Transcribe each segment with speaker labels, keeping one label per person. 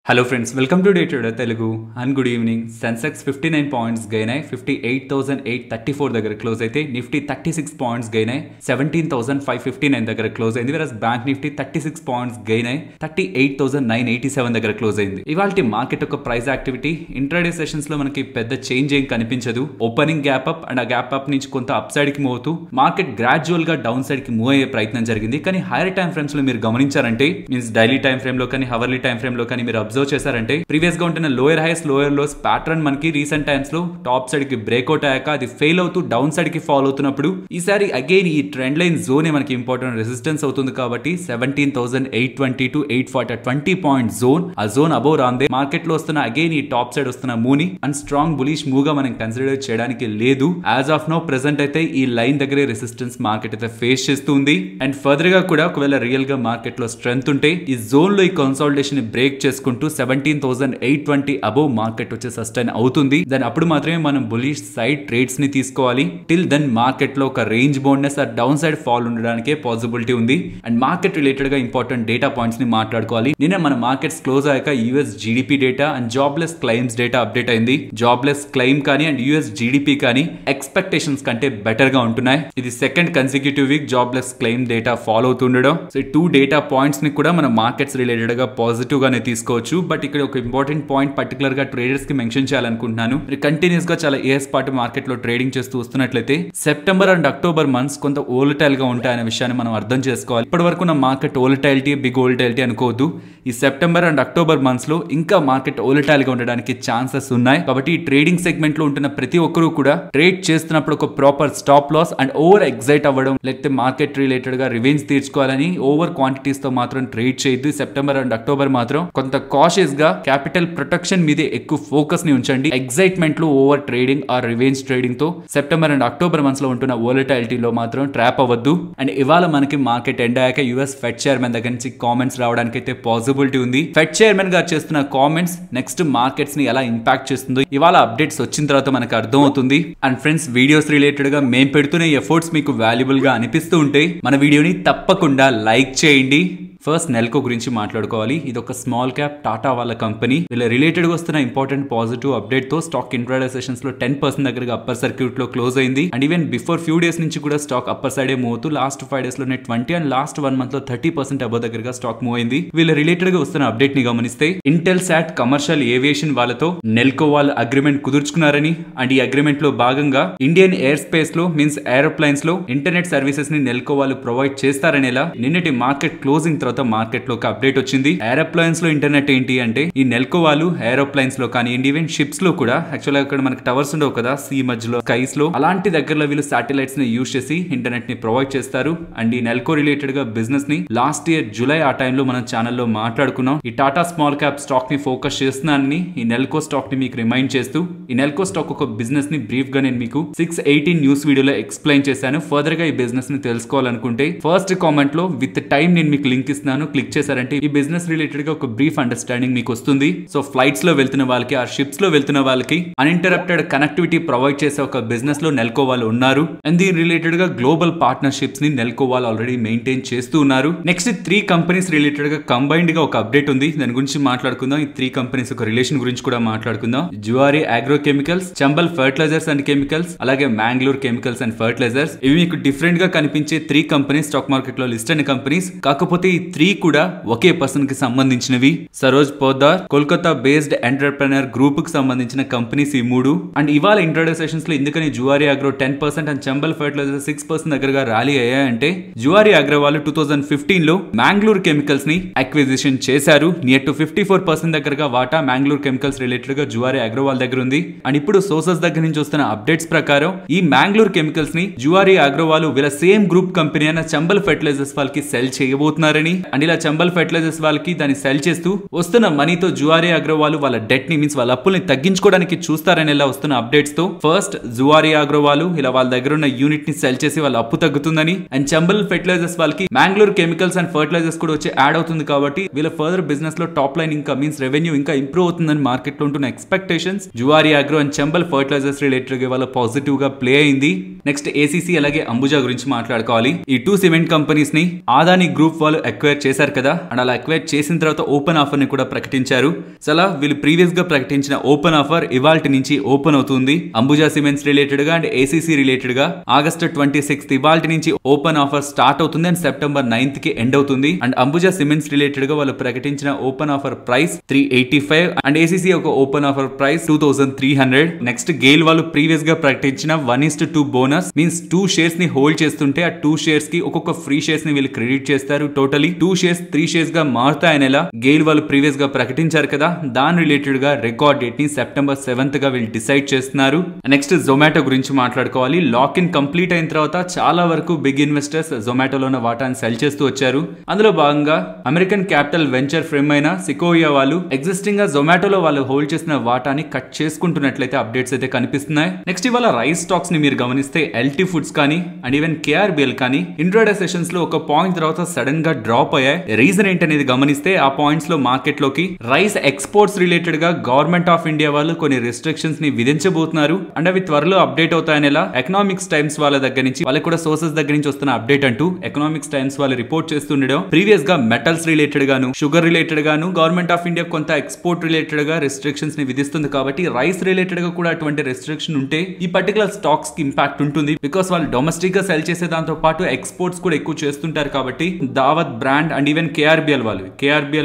Speaker 1: Hello friends, welcome to Day Trader Telugu and good evening. Sensex 59 points gain అయ్యి 58,834 దగ్గర close అయితే Nifty 36 points gain అయ్యి 17,559 దగ్గర close అయింది. వెరస్ బ్యాంక్ నిఫ్టీ 36 పాయింట్స్ గెయిన్ అయ్యి 38,987 దగ్గర క్లోజ్ అయింది. ఇవాల్టి మార్కెట్ యొక్క ప్రైస్ యాక్టివిటీ ఇంట్రాడే సెషన్స్ లో మనకి పెద్ద చేంజ్ ఏం కనిపించదు. ఓపెనింగ్ గ్యాప్ అప్ అండ్ ఆ గ్యాప్ అప్ నుంచి కొంత అప్ సైడ్ కి మూవ్ అవుతూ మార్కెట్ గ్రాడ్యువల్ గా డౌన్ సైడ్ కి మూవ్ అయ్యే ప్రయత్నం జరిగింది. కానీ హైయర్ టైం ఫ్రేమ్స్ లో మీరు గమనించారంటే మీన్స్ డైలీ టైం ఫ్రేమ్ లో కానీ హవర్లీ టైం ఫ్రేమ్ లో కానీ మీరు అబ్జర్వ్ చేశారంటే ప్రీవియస్ గా ఉంటున్న lower highs lower lows pattern మనకి రీసెంట్ టైమ్స్ లో టాప్ సైడ్ కి బ్రేక్అవుట్ అయ్యాక అది ఫెయిల్ అవుతూ డౌన్ సైడ్ కి ఫాలో అవుతున్నప్పుడు ఈసారి అగైన్ ఈ ట్రెండ్ లైన్ జోన్ మనకి ఇంపార్టెంట్ రెసిస్టెన్స్ అవుతుంది. కాబట్టి 17,820 to 840 20 పాయింట్ జోన్, ఆ జోన్ అబౌవ్ రాందే మార్కెట్ లో వస్తున్న అగైన్ ఈ టాప్ సైడ్ వస్తున్న మూవ్ ని అండ్ స్ట్రాంగ్ బులిష్ మూవ్ గా మనం కన్సిడర్ చేయడానికి లేదు. యాజ్ ఆఫ్ నో ప్రెసెంట్ అయితే ఈ లైన్ దగ్గరే రెసిస్టెన్స్ మార్కెట్ అయితే ఫేస్ చేస్తుంది. అండ్ ఫర్దర్ గా కూడా ఒకవేళ రియల్ గా మార్కెట్ లో స్ట్రెంత్ ఉంటే ఈ జోన్ లో ఈ కన్సాలిడేషన్ బ్రేక్ చేసుకుంటూ 17,820 అబౌవ్ మార్కెట్ వచ్చే సస్టైన్ అవుతుంది. దాని అప్పుడు మాత్రమే మనం బులిష్ సైడ్ ట్రేడ్స్ ని తీసుకోవాలి. టిల్ దెన్ మార్కెట్ లో ఒక రేంజ్ బౌండ్నెస్ ఆ డౌన్ సైడ్ ఫాల్ ఉండడానికి పాసిబిలిటీ ఉంది. అండ్ మార్కెట్ రిలేటెడ్ గా ఇంపార్టెంట్ డేటా పాయింట్స్ ని మాట్లాడుకోవాలి. నిన్న మన మార్కెట్స్ క్లోజ్ అయ్యాక US GDP data and jobless claims data update అయింది. జాబ్లెస్ క్లైమ్ కానీ అండ్ యూఎస్ జీడిపి కానీ ఎక్స్పెక్టేషన్స్ కంటే బెటర్ గా ఉంటున్నాయి. ఇది second consecutive week jobless claim data follow అవుతుండడం. సో ఈ టూ డేటా పాయింట్స్ ని కూడా మన మార్కెట్స్ రిలేటెడ్ గా పాజిటివ్ గానే తీసుకోవచ్చు. బట్ ఇక్కడ ఒక ఇంపార్టెంట్ పాయింట్ పర్టికులర్ గా ట్రేడర్స్ కి మెన్షన్ చేయాలనుకుంటున్నాను. కంటిన్యూస్ గా చాలా ఇయర్స్ పాటు మార్కెట్ లో ట్రేడింగ్ చేస్తూ వస్తున్నట్లయితే సెప్టెంబర్ అండ్ అక్టోబర్ మంత్స్ కొంత వోలటైల్ గా ఉంటాయనే విషయాన్ని మనం అర్థం చేసుకోవాలి. ఇప్పటి వరకు నా మార్కెట్ వోలటైలిటీ బిగ్ వోలటైలిటీ అనుకోవద్దు. ఈ సెప్టెంబర్ అండ్ అక్టోబర్ మంత్స్ లో ఇంకా మార్కెట్ వోలటైల్ గా ఉండడానికి ఛాన్సెస్ ఉన్నాయి. కాబట్టి ఈ ట్రేడింగ్ సెగ్మెంట్ లో ఉంటున్న ప్రతి ఒక్కరూ కూడా ట్రేడ్ చేస్తున్నప్పుడు ఒక proper stop loss and over excite అవ్వడం లేకపోతే మార్కెట్ రిలేటెడ్ గా రివెంజ్ తీర్చుకోవాలని ఓవర్ క్వాంటిటీస్ తో మాత్రం ట్రేడ్ చేయొద్దు. సెప్టెంబర్ అండ్ అక్టోబర్ మాత్రం కొంత కాషియస్ గా క్యాపిటల్ ప్రొటెక్షన్ మీదే ఎక్కువ ఫోకస్ ని ఉంచండి. ఎగ్జైట్మెంట్ లో over trading are revenge trading తో సెప్టెంబర్ అండ్ అక్టోబర్ మంత్స్ లో ఉంటున్న వోలటైలిటీలో మాత్రం ట్రాప్ అవ్వద్దు. అండ్ ఇవాళ మనకి మార్కెట్ ఎండ్ అయ్యాక యుఎస్ ఫెడ్ చైర్మన్ దగ్గర నుంచి కామెంట్స్ రావడానికి అయితే పాసిబిలిటీ ఉంది. ఫెడ్ చైర్మన్ గారు చేస్తున్న కామెంట్స్ నెక్స్ట్ మార్కెట్స్ ని ఎలా ఇంపాక్ట్ చేస్తుందో ఇవాళ అప్డేట్స్ వచ్చిన తర్వాత మనకు అర్థం అవుతుంది. అండ్ ఫ్రెండ్స్, వీడియోస్ రిలేటెడ్ గా మేము పెడుతున్న ఎఫర్ట్స్ మీకు వాల్యుబుల్ గా అనిపిస్తూ ఉంటే మన వీడియోని తప్పకుండా లైక్ చేయండి. ఫస్ట్ నెల్కో గురించి మాట్లాడుకోవాలి. ఇది ఒక స్మాల్ క్యాప్ టాటా వాళ్ళ కంపెనీ. వీళ్ళ రిలేటెడ్ గా వస్తున్న ఇంపార్టెంట్ పాజిటివ్ అప్డేట్ తో స్టాక్ ఇంట్రాడే సెషన్స్ లో 10% దగ్గరగా అప్పర్ సర్క్యూట్ లో క్లోజ్ అయింది. And even before few days నుంచి కూడా స్టాక్ అప్పర్ సైడ్ మూవ్ అవుతూ లాస్ట్ 5 డేస్ లోనే 20 అండ్ లాస్ట్ 1 మంత్ లో 30% అబౌవ్ దగ్గరగా స్టాక్ మూవ్ అయింది. వీళ్ళ రిలేటెడ్ గా వస్తున్న అప్డేట్ ని గమనిస్తే ఇంటెల్ సాట్ కమర్షియల్ ఏవియేషన్ వాళ్ళతో నెల్కో వాళ్ళు అగ్రిమెంట్ కుదుర్చుకున్నారని అండ్ ఈ అగ్రిమెంట్ లో భాగంగా ఇండియన్ ఎయిర్ స్పేస్ లో మీన్స్ ఏరోప్లైన్స్ లో ఇంటర్నెట్ సర్వీసెస్ ని నెల్కో వాళ్ళు ప్రొవైడ్ చేస్తారనేలా నిన్నటి మార్కెట్ క్లోజింగ్ తర్వాత మార్కెట్ లో ఒక అప్డేట్ వచ్చింది. ఏరోప్లైన్స్ లో ఇంటర్నెట్ ఏంటి అంటే ఈ నెల్కో వాళ్ళు ఏరోప్లైన్స్ లో కానీ ఈవెన్ షిప్స్ లో కూడా యాక్చువల్ గా అక్కడ మనకి టవర్స్ ఉండవు కదా సీ మధ్యలో స్కైస్ లో, అలాంటి దగ్గరలో వీళ్ళు సాటిలైట్స్ ని యూజ్ చేసి ఇంటర్నెట్ ని ప్రొవైడ్ చేస్తారు. అండ్ ఈ నెల్కో రిలేటెడ్ గా బిజినెస్ ని లాస్ట్ ఇయర్ జూలై ఆ టైంలో మనం ఛానల్లో మాట్లాడుకున్నాం. ఈ టాటా స్మాల్ క్యాప్ స్టాక్ ని ఫోకస్ చేస్తున్నానని ఈ నెల్కో స్టాక్ ని మీకు రిమైండ్ చేస్తూ ఈ నెల్కో స్టాక్ ఒక బిజినెస్ ని బ్రీఫ్ గా నేను మీకు 618 న్యూస్ వీడియోలో ఎక్స్ప్లెయిన్ చేశాను. ఫర్దర్ గా ఈ బిజినెస్ ని తెలుసుకోవాలనుకుంటే ఫస్ట్ కామెంట్ లో విత్ టైం నేను మీకు లింక్ ఇస్తున్నాను, క్లిక్ చేశారంటే ఈ బిజినెస్ రిలేటెడ్ గా ఒక బ్రీఫ్ అండర్స్టాండింగ్ మీకు వస్తుంది. సో ఫ్లైట్స్ లో వెళ్తున్న వాళ్ళకి ఆ షిప్స్ లో వెళ్తున్న వాళ్ళకి అన్ఇంటరప్టెడ్ కనెక్టివిటీ ప్రొవైడ్ చేసే ఒక బిజినెస్ లో నెల్కో వాళ్ళు ఉన్నారు. అండ్ దీని రిలేటెడ్ గా గ్లోబల్ పార్ట్నర్షిప్స్ ని నెల్కో వాళ్ళు ఆల్రెడీ మెయింటైన్ చేస్తూ ఉన్నారు. నెక్స్ట్ 3 కంపెనీస్ రిలేటెడ్ గా కంబైన్డ్ గా ఒక అప్డేట్ ఉంది. దాని గురించి మాట్లాడుకుందాం. ఈ 3 కంపెనీస్ ఒక రిలేషన్ గురించి కూడా మాట్లాడుకుందాం. Zuari agro chemicals, Chambal fertilisers and chemicals, అలాగే మ్యాంగ్లూర్ కెమికల్స్ అండ్ ఫర్టిలైజర్స్. ఇవి మీకు డిఫరెంట్ గా కనిపించే 3 కంపెనీస్ స్టాక్ మార్కెట్ లో లిస్ట్ అయిన కంపెనీస్. కాకపోతే ఈ 3 కూడా ఒకే పర్సన్ కి సంబంధించినవి. Saroj Poddar Kolkata based entrepreneur group కి సంబంధించిన కంపెనీస్ ఈ 3. అండ్ ఇవాళ ఇంట్రాడే సెషన్స్ లో ఎందుకని Zuari agro 10% and Chambal fertiliser 6% దగ్గరగా ర్యాలీ అయ్యాయంటే జువారీ అగ్రో వాళ్ళు 2015 లో మ్యాంగ్లూర్ కెమికల్స్ ని అక్విజిషన్ చేశారు. నియర్ టు 54% దగ్గరగా వాటా మ్యాంగ్లూర్ కెమికల్స్ రిలేటెడ్ గా జువారీ అగ్రో వాళ్ళ దగ్గర ఉంది. అండ్ ఇప్పుడు సోర్సెస్ దగ్గర నుంచి వస్తున్న అప్డేట్స్ ప్రకారం ఈ మ్యాంగ్లూర్ కెమికల్స్ ని జువారీ అగ్రో వాళ్ళు వీళ్ళ సేమ్ గ్రూప్ కంపెనీ అయిన చంబల్ ఫర్టిలైజర్స్ వాళ్ళకి సెల్ చేయబోతున్నారని అండ్ ఇలా చంబల్ ఫర్టిలైజర్స్ వాళ్ళకి దాన్ని సెల్ చేస్తూ వస్తున్న మనీతో జువారీ అగ్రో వాళ్ళు వాళ్ళ డెట్ ని మీన్స్ వాళ్ళ అప్పుల్ని తగ్గించుకోవడానికి చూస్తారని ఇలా వస్తున్న అప్డేట్స్ తో ఫస్ట్ జువారీ అగ్రో వాళ్ళు ఇలా వాళ్ళ దగ్గర ఉన్న యూనిట్ ని సెల్ చేసి వాళ్ళ అప్పు తగ్గుతుందని అండ్ చంబల్ ఫర్టిలైజర్స్ వాళ్ళకి మ్యాంగ్లూర్ కెమికల్స్ అండ్ ఫర్టిలైజర్స్ కూడా వచ్చి యాడ్ అవుతుంది. కాబట్టి వీళ్ళ ఫర్దర్ బిజినెస్ లో టాప్ లైన్ ఇంకా మీన్స్ రెవెన్యూ ఇంకా ఇంప్రూవ్ అవుతుందని మార్కెట్ లో ఉంటున్న expectations Zuari agro and Chambal fertilisers related గా వాళ్ళ పాజిటివ్ గా ప్లే అయింది. నెక్స్ట్ ఏసీసీ అలాగే అంబుజా గురించి మాట్లాడుకోవాలి. ఈ 2 సిమెంట్ కంపెనీస్ ని ఆదాని గ్రూప్ వాళ్ళు ఎక్వైర్ అక్వైర్ చేశారు కదా, అండ్ అలా అక్వైర్ చేసిన తర్వాత ఓపెన్ ఆఫర్ ని కూడా ప్రకటించారు. సో అలా వీళ్ళు ప్రీవియస్ గా ప్రకటించిన ఓపెన్ ఆఫర్ ఇవాల్టి నుంచి ఓపెన్ అవుతుంది. అంబుజా సిమెంట్స్ రిలేటెడ్ గా అండ్ ఏసీసీ రిలేటెడ్ గా ఆగస్టు 26 ఇవాల్టి నుంచి ఓపెన్ ఆఫర్ స్టార్ట్ అవుతుంది అండ్ సెప్టెంబర్ 9th కి ఎండ్ అవుతుంది. అండ్ అంబుజా సిమెంట్స్ రిలేటెడ్ గా వాళ్ళు ప్రకటించిన open offer price 385 and ACC ఒక open offer price 2300. Next GAIL వాళ్ళు ప్రీవియస్ గా ప్రకటించిన 1:2 బోనస్ మీన్స్ 2 షేర్స్ ని హోల్డ్ చేస్తుంటే ఆ 2 షేర్స్ కి ఒక్కొక్క ఫ్రీ షేర్స్ ని వీళ్ళు క్రెడిట్ చేస్తారు. టోటలీ 2 షేర్స్ 3 షేర్స్ గా మారుతాయనేలా గేల్ వాళ్ళు ప్రీవియస్ గా ప్రకటించారు కదా, దాని రిలేటెడ్ గా రికార్డ్ డేట్ ని సెప్టెంబర్ 7th గా వీళ్ళు డిసైడ్ చేస్తున్నారు. నెక్స్ట్ జొమాటో గురించి మాట్లాడుకోవాలి. లాక్ ఇన్ కంప్లీట్ అయిన తర్వాత చాలా వరకు బిగ్ ఇన్వెస్టర్స్ జొమాటోలో ఉన్న వాటాన్ని సెల్ చేస్తూ వచ్చారు. అందులో భాగంగా అమెరికన్ క్యాపిటల్ వెంచర్ ఫ్రేమ్ అయిన సికోయా వాళ్ళు ఎగ్జిస్టింగ్ గా జొమాటోలో వాళ్ళు హోల్డ్ చేసిన వాటాని కట్ చేసుకుంటున్నట్లయితే అప్డేట్స్ అయితే కనిపిస్తున్నాయి. నెక్స్ట్ ఇవాళ రైస్ స్టాక్స్ ని మీరు గమనిస్తే ఎల్టీ ఫుడ్స్ కానీ అండ్ ఈవెన్ కేఆర్బిఎల్ కానీ ఇంట్రాడే సెషన్స్ లో ఒక పాయింట్ తర్వాత సడన్ గా డ్రాప్ అయ్యాయి. రీజన్ ఏంటనేది గమనిస్తే ఆ పాయింట్స్ లో మార్కెట్ లోకి రైస్ ఎక్స్పోర్ట్స్ రిలేటెడ్ గా గవర్నమెంట్ ఆఫ్ ఇండియా వాళ్ళు కొన్ని రెస్ట్రిక్షన్స్ ని విధించబోతున్నారు అండ్ అవి త్వరలో అప్డేట్ అవుతాయనేలా ఎకనామిక్స్ టైమ్స్ వాళ్ళ దగ్గర నుంచి వాళ్ళకి కూడా సోర్సెస్ దగ్గర నుంచి వస్తున్న అప్డేట్ అంటూ ఎకనామిక్స్ టైమ్స్ వాళ్ళు రిపోర్ట్ చేస్తుండడం. ప్రీవియస్ గా మెటల్స్ రిలేటెడ్ గాను షుగర్ రిలేటెడ్ గాను గవర్నమెంట్ ఆఫ్ ఇండియా కొంత ఎక్స్పోర్ట్ రిలేటెడ్ గా రెస్ట్రిక్షన్స్ ని విధిస్తుంది కాబట్టి రైస్ రిలేటెడ్ గా కూడా అటువంటి రెస్ట్రిక్షన్ ఉంటే ఈ పర్టికులర్ స్టాక్స్ కి ఇంపాక్ట్ ఉంటుంది. బికాస్ వాళ్ళు డొమెస్టిక్ గా సెల్ చేసే దాంతో పాటు ఎక్స్పోర్ట్స్ కూడా ఎక్కువ చేస్తుంటారు కాబట్టి దావత్ బ్రాండ్ అండ్ ఈవెన్ కేఆర్బిఎల్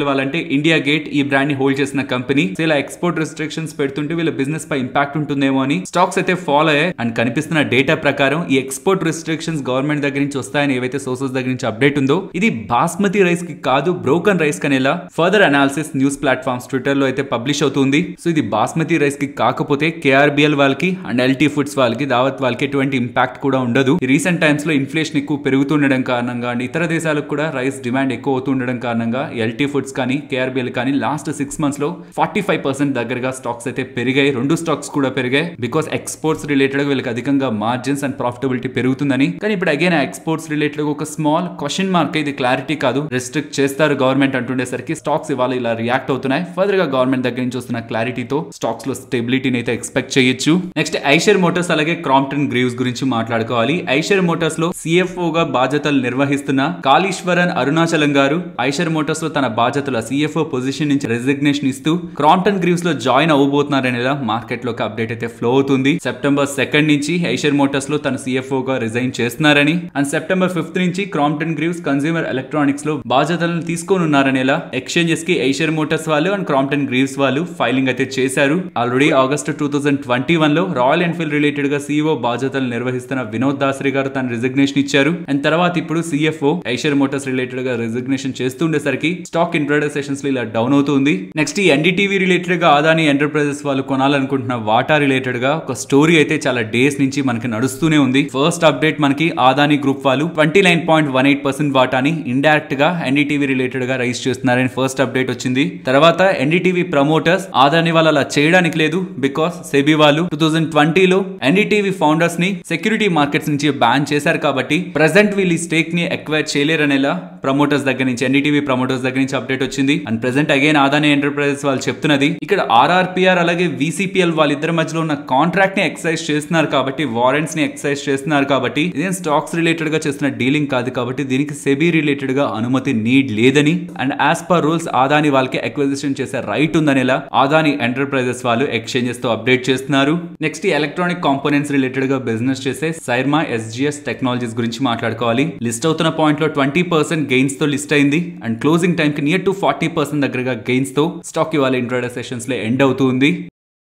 Speaker 1: వాళ్ళు అంటే ఇండియా గేట్ ఈ బ్రాండ్ ని హోల్డ్ చేసిన కంపెనీ. సో ఇలా ఎక్స్పోర్ట్ రెస్ట్రిక్షన్స్ పెడుతుంటే వీళ్ళ బిజినెస్ పై ఇంపాక్ట్ ఉంటుందేమో అని స్టాక్స్ అయితే ఫాలో అయ్యాయి. అండ్ కనిపిస్తున్న డేటా ప్రకారం ఈ ఎక్స్పోర్ట్ రెస్ట్రిక్షన్స్ గవర్నమెంట్ దగ్గర నుంచి వస్తాయని ఏవైతే సోర్సెస్ దగ్గర నుంచి అప్డేట్ ఉందో ఇది బాస్మతి రైస్ కి కాదు బ్రోకన్ రైస్ కనేలా further analysis news platforms Twitter లో అయితే పబ్లిష్ అవుతుంది. సో ఇది బాస్మతి రైస్ కి కాకపోతే కేఆర్బిఎల్ వాళ్ళకి అండ్ ఎల్టీ ఫుడ్స్ వాళ్ళకి దావత్ వాళ్ళకి ఎటువంటి ఇంపాక్ట్ కూడా ఉండదు. రీసెంట్ టైమ్స్ లో ఇన్ఫ్లేషన్ ఎక్కువ పెరుగుతుండడం కారణంగా అండ్ ఇతర దేశాలకు కూడా రైస్ డిమాండ్ ఎక్కువ అవుతుండడం కారణంగా ఎల్టీ ఫుడ్స్ కానీ కేఆర్బిఎల్ కానీ లాస్ట్ 6 months లో 45% దగ్గరగా స్టాక్స్ అయితే పెరిగాయి. 2 స్టాక్స్ కూడా పెరిగాయి బికాస్ ఎక్స్పోర్ట్స్ రిలేటెడ్ గా వీళ్ళకి అధికంగా మార్జిన్స్ అండ్ ప్రాఫిటబిలిటీ పెరుగుతుందని. కానీ ఇప్పుడు అగైన్ ఎక్స్పోర్ట్స్ రిలేటెడ్ ఒక స్మాల్ క్వశ్చన్ మార్క్, ఇది క్లారిటీ కాదు, రెస్ట్రిక్ట్ చేస్తారు గవర్నమెంట్ అంటుండేసరికి స్టాక్స్ ఇవాళ ఇలా రియాక్ట్ అవుతున్నాయి. ఫర్దర్ గా గవర్నమెంట్ దగ్గర నుంచి వస్తున్న క్లారిటీతో స్టాక్స్ లో స్టెబిలిటీని అయితే ఎక్స్పెక్ట్ చేయొచ్చు. నెక్స్ట్ ఐషర్ మోటార్స్ అలాగే క్రాంప్టన్ గ్రీవ్స్ గురించి మాట్లాడుకోవాలి. ఐషర్ మోటార్స్ లో సిఎఫ్ఓ గా బాధ్యతలు నిర్వహిస్తున్న కాళీశ్వరన్ అరుణాచలం గారు ఐషర్ మోటార్స్ లో తన బాధ్యతల సిఎఫ్ఓ పొజిషన్ నుంచి రెసిగ్నేషన్ ఇస్తూ క్రాంప్టన్ గ్రీవ్స్ లో జాయిన్ అవబోతున్నారనేలా మార్కెట్ లోకి అప్డేట్ అయితే ఫ్లో అవుతుంది. సెప్టెంబర్ 2nd నుంచి ఐషర్ మోటార్స్ లో తన సిఎఫ్ఓ గా రిజైన్ చేస్తున్నారని అండ్ సెప్టెంబర్ 5th నుంచి క్రాంప్టన్ గ్రీవ్స్ కన్స్యూమర్ ఎలక్ట్రానిక్స్ లో బాధ్యతలను తీసుకోనున్నారనేలా ఎక్స్చేంజెస్ కి ఐషర్ మోటార్స్ వాళ్ళు అండ్ క్రాంప్టన్ గ్రీవ్స్ వాళ్ళు ఫైలింగ్ అయితే చేశారు. ఆల్రెడీ ఆగస్టు 2021 లో రాయల్ ఎన్ఫీల్డ్ రిలేటెడ్ గా సిఇఓ బాధ్యతలు నిర్వహిస్తున్న వినోద్ దాసరి గారు తన రిజిగ్నేషన్ ఇచ్చారు. అండ్ తర్వాత ఇప్పుడు సిఎఫ్ఓ ఐషర్ మోటార్స్ రిలేటెడ్ గా రిజిగ్నేషన్ చేస్తుండేసరికి స్టాక్ ఇంట్రాడే సెషన్స్ లో ఇలా డౌన్ అవుతుంది. నెక్స్ట్ ఈ ఎన్డీటీవీ రిలేటెడ్ గా అదాని ఎంటర్ప్రైజెస్ వాళ్ళు కొనాలనుకుంటున్న వాటా రిలేటెడ్ గా ఒక స్టోరీ అయితే చాలా డేస్ నుంచి మనకి నడుస్తూనే ఉంది. ఫస్ట్ అప్డేట్ మనకి అదాని గ్రూప్ వాళ్ళు 29.18% వాటాని ఇండైరెక్ట్ గా ఎన్డీటీవీ రిలేటెడ్ గా రైజ్ చేస్తున్నారని ఫస్ట్ అప్డేట్ వచ్చింది. తర్వాత ఎన్డీటీవీ ప్రమోటర్స్ అదాని వాళ్ళు అలా చేయడానికి లేదు బికాస్ సెబీ వాళ్ళు 2020లో ఎన్డీటీవీ ఫౌండర్స్ ని సెక్యూరిటీ మార్కెట్స్ నుంచి బ్యాన్ చేశారు కాబట్టి ప్రెసెంట్ వీళ్ళు స్టేక్ ని ఎక్వైర్ చేయలేరనేలా ప్రమోటర్స్ దగ్గర నుంచి ఎన్డీటీవీ ప్రమోటర్స్ దగ్గర నుంచి అప్డేట్ వచ్చింది. And present again Adani enterprises వాళ్ళు చెప్తున్నది ఇక్కడ ఆర్ఆర్పిఆర్ అలాగే వీసీపీఎల్ వాళ్ళిద్దరి మధ్యలో ఉన్న కాంట్రాక్ట్ ని ఎక్సైజ్ చేస్తున్నారు కాబట్టి వారెంట్స్ ని ఎక్సైజ్ చేస్తున్నారు కాబట్టి ఇదేం స్టాక్స్ రిలేటెడ్ గా చేస్తున్న డీలింగ్ కాదు కాబట్టి దీనికి సెబీ రిలేటెడ్ గా అనుమతి నీడ్ లేదని and as per rules Adani వాళ్ళకి అక్విజిషన్ చేసే రైట్ ఉందనేలా అదాని ఎంటర్ప్రైజెస్ వాళ్ళు ఎక్స్చేంజెస్ తో అప్డేట్ చేస్తున్నారు. నెక్స్ట్ ఎలక్ట్రానిక్ కాంపోనెంట్స్ రిలేటెడ్ గా బిజినెస్ చేసే సైర్మా ఎస్జిఎస్ టెక్నాలజీస్ గురించి మాట్లాడుకోవాలి. లిస్ట్ అవుతున్న పాయింట్ లో 20% గెయిన్స్ తో లిస్ట్ అయింది అండ్ క్లోజింగ్ టైం కి నియర్ టు 40% దగ్గరగా గెయిన్స్ తో స్టాక్ ఇవాళ ఇంట్రాడే సెషన్స్ లో ఎండ్ అవుతుంది.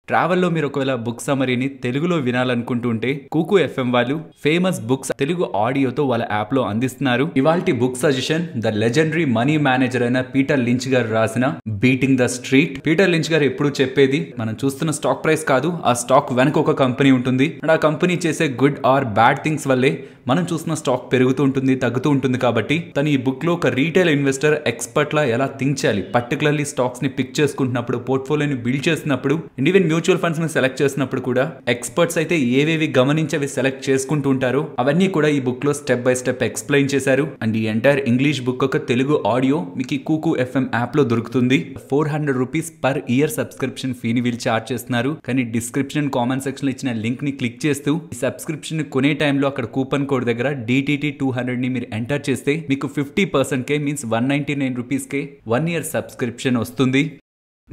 Speaker 1: ట్రావెల్లో మీరు ఒకవేళ బుక్ సమరీని తెలుగులో వినాలనుకుంటుంటే కుకు ఎఫ్ఎం వాళ్ళు ఫేమస్ బుక్స్ తెలుగు ఆడియోతో వాళ్ళ యాప్ లో అందిస్తున్నారు. ఇవాల్టి book suggestion the legendary money manager అయిన పీటర్ లించ్ గారు రాసిన beating the street. Peter Lynch గారు ఎప్పుడు చెప్పేది మనం చూస్తున్న స్టాక్ ప్రైస్ కాదు, ఆ స్టాక్ వెనక ఒక కంపెనీ ఉంటుంది అండ్ ఆ కంపెనీ చేసే గుడ్ ఆర్ బ్యాడ్ థింగ్స్ వల్లే మనం చూస్తున్న స్టాక్ పెరుగుతూ ఉంటుంది తగ్గుతూ ఉంటుంది. కాబట్టి తను ఈ బుక్ లో ఒక రీటైల్ ఇన్వెస్టర్ ఎక్స్పర్ట్ లా ఎలా థింక్ చేయాలి, పర్టికులర్లీ స్టాక్స్ ని పిక్ చేసుకుంటున్నప్పుడు పోర్ట్ఫోలియోని బిల్డ్ చేసినప్పుడు అండ్ ఈవెన్ మ్యూచువల్ ఫండ్స్ ని సెలెక్ట్ చేసినప్పుడు కూడా ఎక్స్పర్ట్స్ అయితే ఏవేవి గమనించి అవి సెలెక్ట్ చేసుకుంటూ ఉంటారు అవన్నీ కూడా ఈ బుక్ లో స్టెప్ బై స్టెప్ ఎక్స్ప్లెయిన్ చేశారు. అండ్ ఈ ఎంటైర్ ఇంగ్లీష్ బుక్ ఒక తెలుగు ఆడియో మీకు ఈ కూకు ఎఫ్ఎం యాప్ లో దొరుకుతుంది. 400 రూపీస్ పర్ ఇయర్ సబ్స్క్రిప్షన్ ఫీని వీళ్ళు చార్జ్ చేస్తున్నారు. కానీ డిస్క్రిప్షన్ కామెంట్ సెక్షన్ లో ఇచ్చిన లింక్ ని క్లిక్ చేస్తూ ఈ సబ్స్క్రిప్షన్ కొనే టైంలో అక్కడ కూపన్ కోడ్ దగ్గర DTT 200 ని మీరు ఎంటర్ చేస్తే మీకు 50% కే మీన్స్ 199 రూపీస్ కే 1 ఇయర్ సబ్స్క్రిప్షన్ వస్తుంది.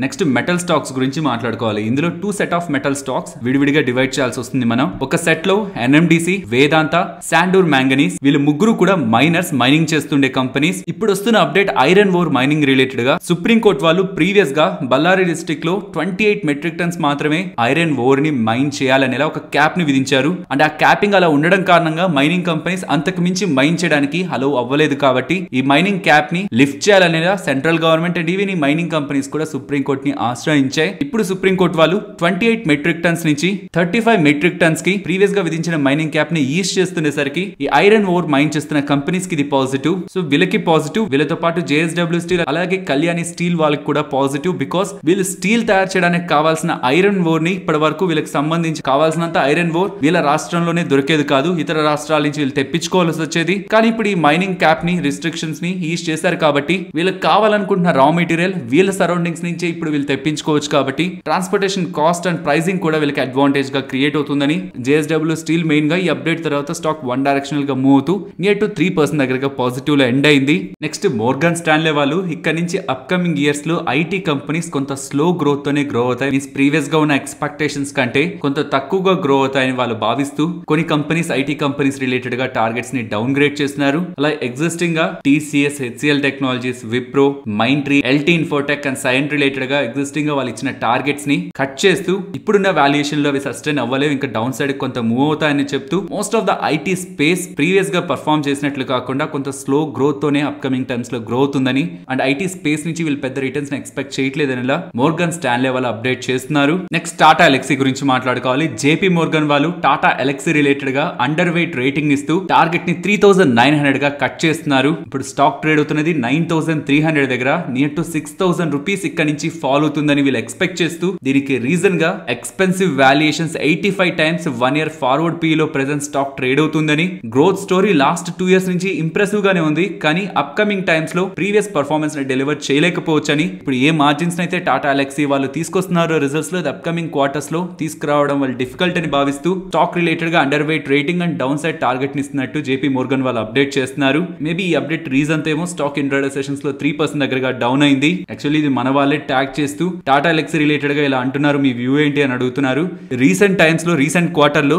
Speaker 1: నెక్స్ట్ మెటల్ స్టాక్స్ గురించి మాట్లాడుకోవాలి. ఇందులో 2 సెట్ ఆఫ్ మెటల్ స్టాక్స్ విడివిడిగా డివైడ్ చేయాల్సి వస్తుంది. మనం ఒక సెట్ లో NMDC, వేదాంత, శాండూర్ మ్యాంగనీస్ వీళ్ళు ముగ్గురు కూడా మైనర్స్, మైనింగ్ చేస్తుండే కంపెనీస్. ఇప్పుడు వస్తున్న update iron ore mining related గా సుప్రీం కోర్ట్ వాళ్ళు ప్రీవియస్ గా బళ్ళారి డిస్ట్రిక్ట్ లో 28 మెట్రిక్ టన్స్ మాత్రమే ఐరన్ ఓర్ ని మైన్ చేయాలనేలా ఒక క్యాప్ ని విధించారు. అండ్ ఆ క్యాపింగ్ అలా ఉండడం కారణంగా మైనింగ్ కంపెనీస్ అంతకు మించి మైన్ చేయడానికి అలో అవ్వలేదు. కాబట్టి ఈ మైనింగ్ క్యాప్ ని లిఫ్ట్ చేయాలనేలా సెంట్రల్ గవర్నమెంట్ అండ్ ఈవెన్ ఈ మైనింగ్ కంపెనీస్ కూడా సుప్రీం కోర్ట్ ని ఆశ్రయించాయి. ఇప్పుడు సుప్రీం కోర్ట్ వాళ్ళు 28 మెట్రిక్ టన్స్ నుంచి 35 మెట్రిక్ టన్స్ కి ప్రీవియస్ గా విధించిన మైనింగ్ క్యాప్ ని ఈజ్ చేస్తుండేసరికి ఈ ఐరన్ ఓర్ మైన్ చేస్తున్న కంపెనీస్ కి ఇది పాజిటివ్. సో వీళ్ళకి పాజిటివ్, వీళ్ళతో పాటు JSW స్టీల్ అలాగే కళ్యాణి స్టీల్ వాళ్ళకి కూడా పాజిటివ్. బికాస్ వీళ్ళు స్టీల్ తయారు చేయడానికి కావాల్సిన ఐరన్ ఓర్ ని ఇప్పటి వరకు వీళ్ళకి సంబంధించి కావాల్సినంత ఐరన్ ఓర్ వీళ్ళ రాష్ట్రంలోనే దొరికేది కాదు, ఇతర రాష్ట్రాల నుంచి వీళ్ళు తెప్పించుకోవాల్సి వచ్చేది. కానీ ఇప్పుడు ఈ మైనింగ్ క్యాప్ ని రిస్ట్రిక్షన్స్ ని ఈజ్ చేశారు కాబట్టి వీళ్ళకి కావాలనుకుంటున్న రా మెటీరియల్ వీళ్ళ సరౌండింగ్స్ నుంచే ఇప్పుడు వీళ్ళు తెప్పించుకోవచ్చు. కాబట్టి ట్రాన్స్పోర్టేషన్ కాస్ట్ అండ్ ప్రైసింగ్ కూడా వీళ్ళకి అడ్వాంటేజ్ గా క్రియేట్ అవుతుందని JSW స్టీల్ మెయిన్ గా ఈ అప్డేట్ తర్వాత స్టాక్ వన్ డైరెక్షనల్ గా మూవ్ అవుతూ నియర్ టు 3% దగ్గరగా పాజిటివ్ లో ఎండ్ అయింది. నెక్స్ట్ మోర్గన్ స్టాన్లే వాళ్ళు ఇక్కడ నుంచి అప్కమింగ్ ఇయర్స్ లో ఐటీ కంపెనీస్ కొంత స్లో గ్రోత్ తోనే గ్రో అవుతాయి, మీన్స్ ప్రీవియస్ గా ఉన్న ఎక్స్పెక్టేషన్స్ కంటే కొంత తక్కువగా గ్రో అవుతాయని వాళ్ళు భావిస్తూ కొన్ని కంపెనీస్ ఐటీ కంపెనీస్ రిలేటెడ్ గా టార్గెట్స్ ని డౌన్ గ్రేడ్ చేస్తున్నారు. అలా ఎగ్జిస్టింగ్ గా TCS, HCL technologies, Wipro, Mindtree, LT Infotech and Cyient related గా ఎగ్జిస్టింగ్ గా వాళ్ళు ఇచ్చిన టార్గెట్స్ ని కట్ చేస్తూ ఇప్పుడున్న వాల్యుయేషన్ లో అవి సస్టైన్ అవ్వలేవు, ఇంకా డౌన్ సైడ్ కొంత మూవ్ అవుతాయని చెప్తూ most of the IT space previous గా పర్ఫార్మ్ చేసినట్లు కాకుండా కొంత స్లో గ్రోత్ తోనే అప్కమింగ్ టైమ్స్ లో గ్రో అవుతుందని అండ్ ఐటీ స్పేస్ నుంచి వీళ్ళు పెద్ద రిటర్న్స్ ని ఎక్స్పెక్ట్ చేయట్లేదని మోర్గన్ స్టాన్లే వాళ్ళు అప్డేట్ చేస్తున్నారు. నెక్స్ట్ టాటా ఎలక్సీ గురించి మాట్లాడుకోవాలి. JP మోర్గన్ వాళ్ళు టాటా ఎలక్సీ రిలేటెడ్ గా అండర్ వెయిట్ రేటింగ్ ఇస్తూ టార్గెట్ ని 3900 గా కట్ చేస్తున్నారు. ఇప్పుడు స్టాక్ ట్రేడ్ అవుతున్నది 9300 దగ్గర, నియర్ టు 6000 రూపీస్ ఇక్కడ నుంచి ఫాల్ అవుతుందని వీళ్ళు ఎక్స్పెక్ట్ చేస్తూ దీనికి రీజన్ గా expensive valuations 85 times 1 year forward P లో ప్రెజెంట్ స్టాక్ ట్రేడ్ అవుతుందని. గ్రోత్ స్టోరీ లాస్ట్ 2 ఇయర్స్ నుంచి ఇంప్రెసివ్ గానే ఉంది, కానీ అప్కమింగ్ టైమ్స్ లో ప్రీవియస్ పర్ఫార్మెన్స్ ని డెలివర్ చేయలేకపోవచ్చని ఇప్పుడు ఏ మార్జిన్స్ అయితే టాటా ఎలక్సీ వాళ్ళు తీసుకొస్తున్నారో రిజల్ట్స్ లో అప్కమింగ్ క్వార్టర్స్ లో తీసుకురావడం వాళ్ళు డిఫికల్ట్ అని భావిస్తూ స్టాక్ రిలేటెడ్ గా under weight rating and down side target ని ఇస్తున్నట్టు JP మోర్గన్ వాళ్ళు అప్డేట్ చేస్తున్నారు. మేబీ ఈ అప్డేట్ రీజన్ ఏమో స్టాక్ ఇంట్రాడే సెషన్స్ లో 3% దగ్గరగా డౌన్ అయింది. యాక్చువల్లీ ఇది మన వాళ్ళే ట్యాగ్ చేస్తూ టాటా ఎలక్సీ రిలేటెడ్ గా ఇలా అంటున్నారు, మీ వ్యూ ఏంటి అని అడుగుతున్నారు. రీసెంట్ టైమ్స్ లో రీసెంట్ క్వార్టర్ లో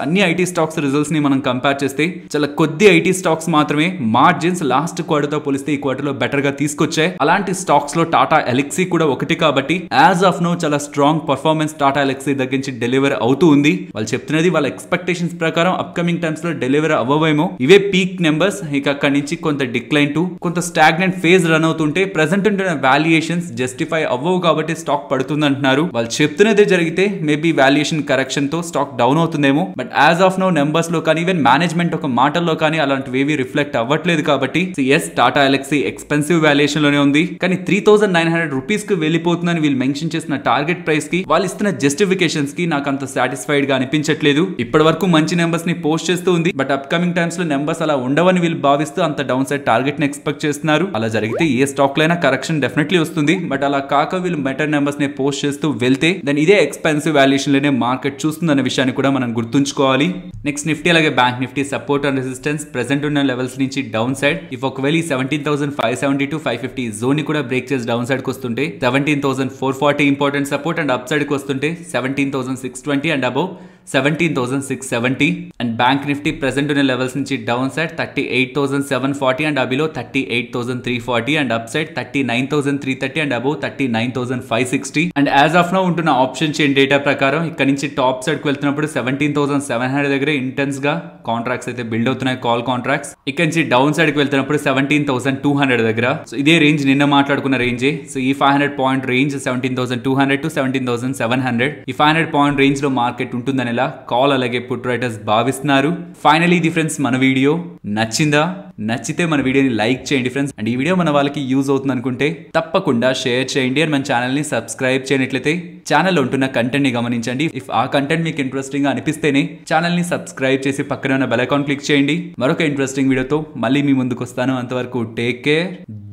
Speaker 1: అన్ని ఐటీ స్టాక్స్ రిజల్ట్స్ ని మనం కంపేర్ చేస్తే చాలా కొద్ది ఐటీ స్టాక్స్ మాత్రమే మార్జిన్స్ లాస్ట్ క్వార్టర్ తో పోలిస్తే ఈ క్వార్టర్ లో బెటర్ గా తీసుకొచ్చాయి. అలాంటి స్టాక్స్ లో టాటా ఎలక్సీ కూడా ఒకటి. కాబట్టి యాజ్ ఆఫ్ నో చాలా స్ట్రాంగ్ పర్ఫార్మెన్స్ టాటా ఎలక్సీ దగ్గర నుంచి డెలివర్ అవుతూ ఉంది. వాళ్ళు చెప్తున్నది వాళ్ళ ఎక్స్పెక్టేషన్స్ ప్రకారం అప్కమింగ్ టైమ్స్ లో డెలివర్ అవ్వవేమో, ఇవే పీక్ నెంబర్స్, ఇక అక్కడి నుంచి కొంత డిక్లైన్ టు కొంత స్టాగ్నెంట్ ఫేజ్ రన్ అవుతుంటే ప్రెసెంట్ ఉంటున్న వాల్యుయేషన్స్ జస్టిఫై అవ్వవు కాబట్టి స్టాక్ పడుతుంది అంటున్నారు. వాళ్ళు చెప్తున్నదే జరిగితే మేబీ వాల్యుయేషన్ కరెక్షన్ తో స్టాక్ డౌన్ అవుతుందేమో, but as of no numbers లో కానీ ఈవెన్ మేనేజ్మెంట్ ఒక మాటల్లో కానీ అలాంటివి రిఫ్లెక్ట్ అవ్వట్లేదు. కాబట్టి ఎస్ టాటా ఎలక్సీ ఎక్స్పెన్సివ్ వాల్యుయేషన్ లోనే ఉంది, కానీ 3900 రూపీస్ కి వెళ్ళిపోతుందని వీళ్ళు మెన్షన్ చేసిన టార్గెట్ ప్రైస్ కి వాళ్ళు ఇస్తున్న జస్టిఫికేషన్స్ కి నాకు అంత సాటిస్ఫైడ్ గా అనిపించట్లేదు. ఇప్పటి వరకు మంచి నెంబర్స్ ని పోస్ట్ చేస్తూ ఉంది, బట్ అప్కమింగ్ టైమ్స్ లో నెంబర్స్ అలా ఉండవని వీళ్ళు భావిస్తూ అంత డౌన్ సైడ్ టార్గెట్ ని ఎక్స్పెక్ట్ చేస్తున్నారు. అలా జరిగితే ఏ స్టాక్ లైనా కరెక్షన్ డెఫినెట్లీ వస్తుంది, బట్ అలా కాక వీళ్ళు బెటర్ నెంబర్స్ ని పోస్ట్ చేస్తూ వెళ్తే దెన్ ఇదే ఎక్స్పెన్సివ్ వాల్యుయేషన్ లోనే మార్కెట్ చూస్తుందన్న విషయాన్ని కూడా మనం గుర్తుంచుకోవాలి. నెక్స్ట్ నిఫ్టీ అలాగే bank Nifty support and resistance present ఉన్న లెవెల్స్ నుంచి డౌన్ సైడ్ ఇఫ్ ఒకవేళ 17,570 to 550 జోన్ ని కూడా బ్రేక్ చేసి డౌన్ సైడ్ కి వస్తుంటే 17,440 important support and up side కి వస్తుంటే 17,620 and above 17,670. And bank Nifty present ఉన్న లెవెల్స్ నుంచి down side 38,740 and below 38,340 and up side 39,330 and above 39,560. And as of now ఉంటున్న ఆప్షన్ చైన్ డేటా ప్రకారం ఇక్కడ నుంచి టాప్ సైడ్ కి వెళ్తున్నప్పుడు 17,700 దగ్గర ఇంటెన్స్ గా కాంట్రాక్ట్స్ అయితే బిల్డ్ అవుతున్నాయి, కాల్ కాంట్రాక్ట్స్. ఇక్కడ నుంచి డౌన్ సైడ్ కి వెళ్తున్నప్పుడు 17,200 దగ్గర. సో ఇదే రేంజ్ నిన్న మాట్లాడుకున్న రేంజే. సో ఈ 500 పాయింట్ రేంజ్ 17,200 to 17,700. ఈ 500 పాయింట్ రేంజ్ లో మార్కెట్ ఉంటుందని ఇలా కాల్ అలాగే పుట్ రైటర్స్ భావిస్తున్నారు. ఫైనలీ ఇది ఫ్రెండ్స్ మన వీడియో నచ్చిందా? నచ్చితే మన వీడియోని లైక్ చేయండి ఫ్రెండ్స్. అండ్ ఈ వీడియో మన వాళ్ళకి యూజ్ అవుతుంది అనుకుంటే తప్పకుండా షేర్ చేయండి. అండ్ మన ఛానల్ ని సబ్స్క్రైబ్ చేయనట్లయితే ఛానల్లో ఉంటున్న కంటెంట్ ని గమనించండి. ఇఫ్ ఆ కంటెంట్ మీకు ఇంట్రెస్టింగ్ గా అనిపిస్తేనే ఛానల్ ని సబ్స్క్రైబ్ చేసి పక్కన ఉన్న బెల్ ఐకాన్ క్లిక్ చేయండి. మరొక ఇంట్రెస్టింగ్ వీడియోతో మళ్ళీ మీ ముందుకు వస్తాను. అంతవరకు టేక్ కేర్.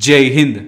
Speaker 1: జై హింద్.